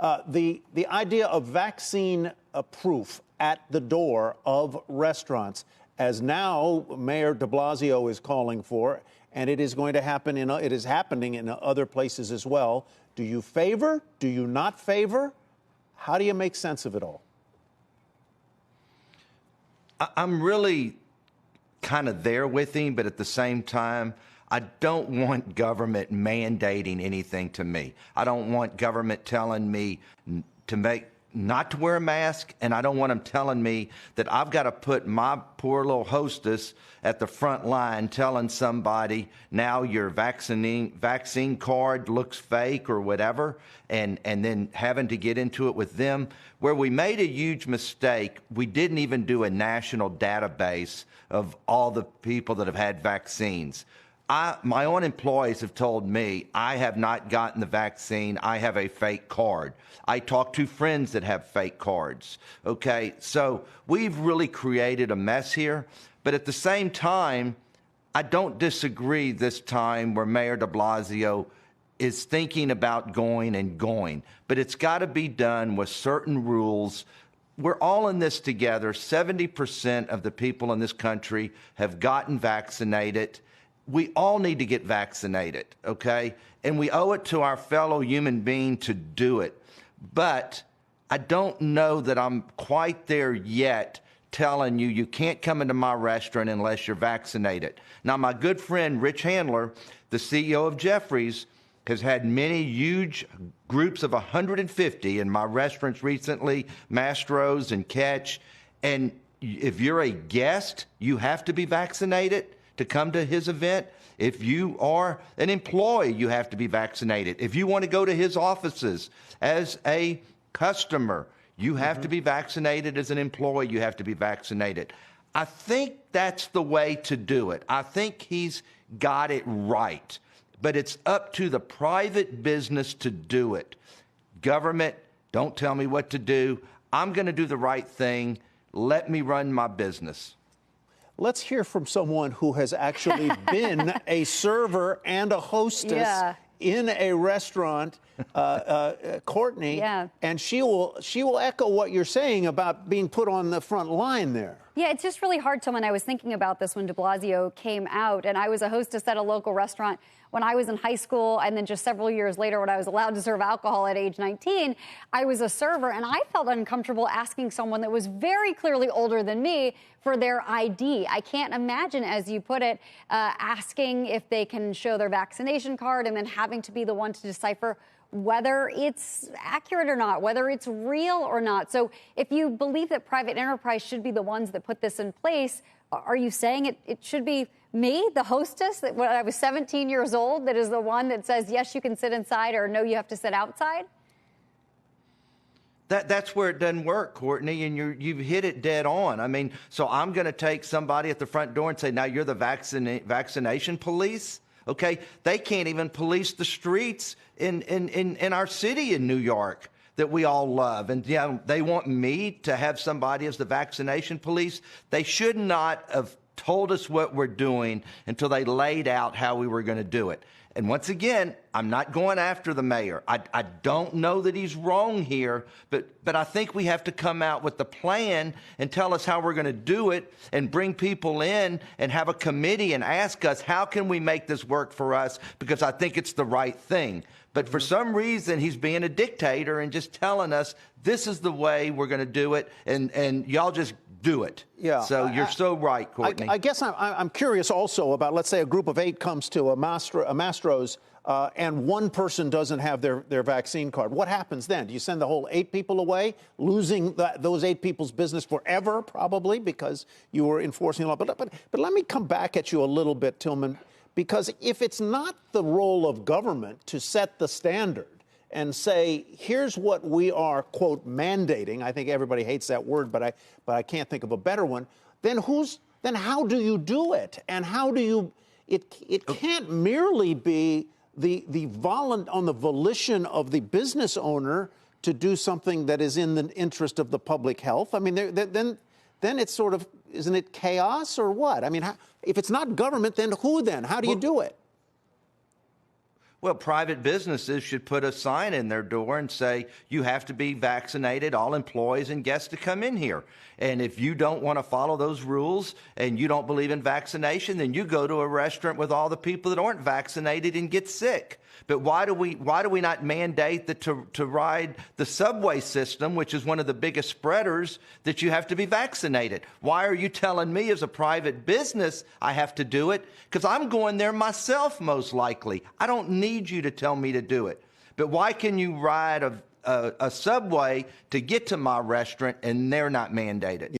The idea of vaccine proof at the door of restaurants, as now Mayor de Blasio is calling for, and it is going to happen it is happening in other places as well. Do you favor? Do you not favor? How do you make sense of it all? I'm really kind of there with him, but at the same time, I don't want government mandating anything to me. I don't want government telling me not to wear a mask, and I don't want them telling me that I've got to put my poor little hostess at the front line telling somebody now your vaccine card looks fake or whatever, and then having to get into it with them. Where we made a huge mistake, we didn't even do a national database of all the people that have had vaccines. My own employees have told me I have not gotten the vaccine. I have a fake card. I talk to friends that have fake cards. Okay, so we've really created a mess here. But at the same time, I don't disagree this time where Mayor de Blasio is thinking about going. But it's got to be done with certain rules. We're all in this together. 70% of the people in this country have gotten vaccinated. We all need to get vaccinated, okay? And we owe it to our fellow human being to do it. But I don't know that I'm quite there yet telling you you can't come into my restaurant unless you're vaccinated. Now, my good friend Rich Handler, the CEO of Jeffries, has had many huge groups of 150 in my restaurants recently, Mastro's and Catch. And if you're a guest, you have to be vaccinated to come to his event. If you are an employee, you have to be vaccinated. If you want to go to his offices as a customer, you have to be vaccinated. As an employee, you have to be vaccinated. I think that's the way to do it. I think he's got it right. But it's up to the private business to do it. Government, don't tell me what to do. I'm going to do the right thing. Let me run my business. Let's hear from someone who has actually been a server and a hostess in a restaurant, Courtney, and she will echo what you're saying about being put on the front line there. Yeah, it's just really hard, Tilman. I was thinking about this when de Blasio came out, and I was a hostess at a local restaurant when I was in high school, and then just several years later when I was allowed to serve alcohol at age 19, I was a server, and I felt uncomfortable asking someone that was very clearly older than me for their ID. I can't imagine, as you put it, asking if they can show their vaccination card and then having to be the one to decipher whether it's accurate or not, whether it's real or not. So if you believe that private enterprise should be the ones that put this in place, are you saying it should be me, the hostess, that when I was 17 years old, that is the one that says, yes, you can sit inside, or no, you have to sit outside? That's where it doesn't work, Courtney, and you've hit it dead on. I mean, so I'm going to take somebody at the front door and say, now you're the vaccination police? Okay, they can't even police the streets in our city in New York that we all love. And they want me to have somebody as the vaccination police. They should not have told us what we're doing until they laid out how we were going to do it. And once again, I'm not going after the mayor. I don't know that he's wrong here, but I think we have to come out with the plan and tell us how we're going to do it and bring people in and have a committee and ask us, how can we make this work for us? Because I think it's the right thing. But for some reason, he's being a dictator and just telling us this is the way we're going to do it, and y'all just do it. Yeah. So you're so right, Courtney. I guess I'm curious also about, let's say a group of 8 comes to a Mastro's and one person doesn't have their vaccine card. What happens then? Do you send the whole 8 people away, losing those 8 people's business forever, probably, because you were enforcing law? But let me come back at you a little bit, Tilman, because if it's not the role of government to set the standard and say, here's what we are, quote, mandating. I think everybody hates that word, but I can't think of a better one. Then how do you do it? And how do you? It can't merely be on the volition of the business owner to do something that is in the interest of the public health. I mean, then it's sort of, isn't it chaos or what? I mean, if it's not government, then who then? How do you do it? Well, private businesses should put a sign in their door and say, you have to be vaccinated, all employees and guests to come in here. And if you don't want to follow those rules and you don't believe in vaccination, then you go to a restaurant with all the people that aren't vaccinated and get sick. But why do we not mandate that to ride the subway system, which is one of the biggest spreaders, that you have to be vaccinated? Why are you telling me as a private business I have to do it? Because I'm going there myself, most likely. I don't need you to tell me to do it. But why can you ride a subway to get to my restaurant and they're not mandated?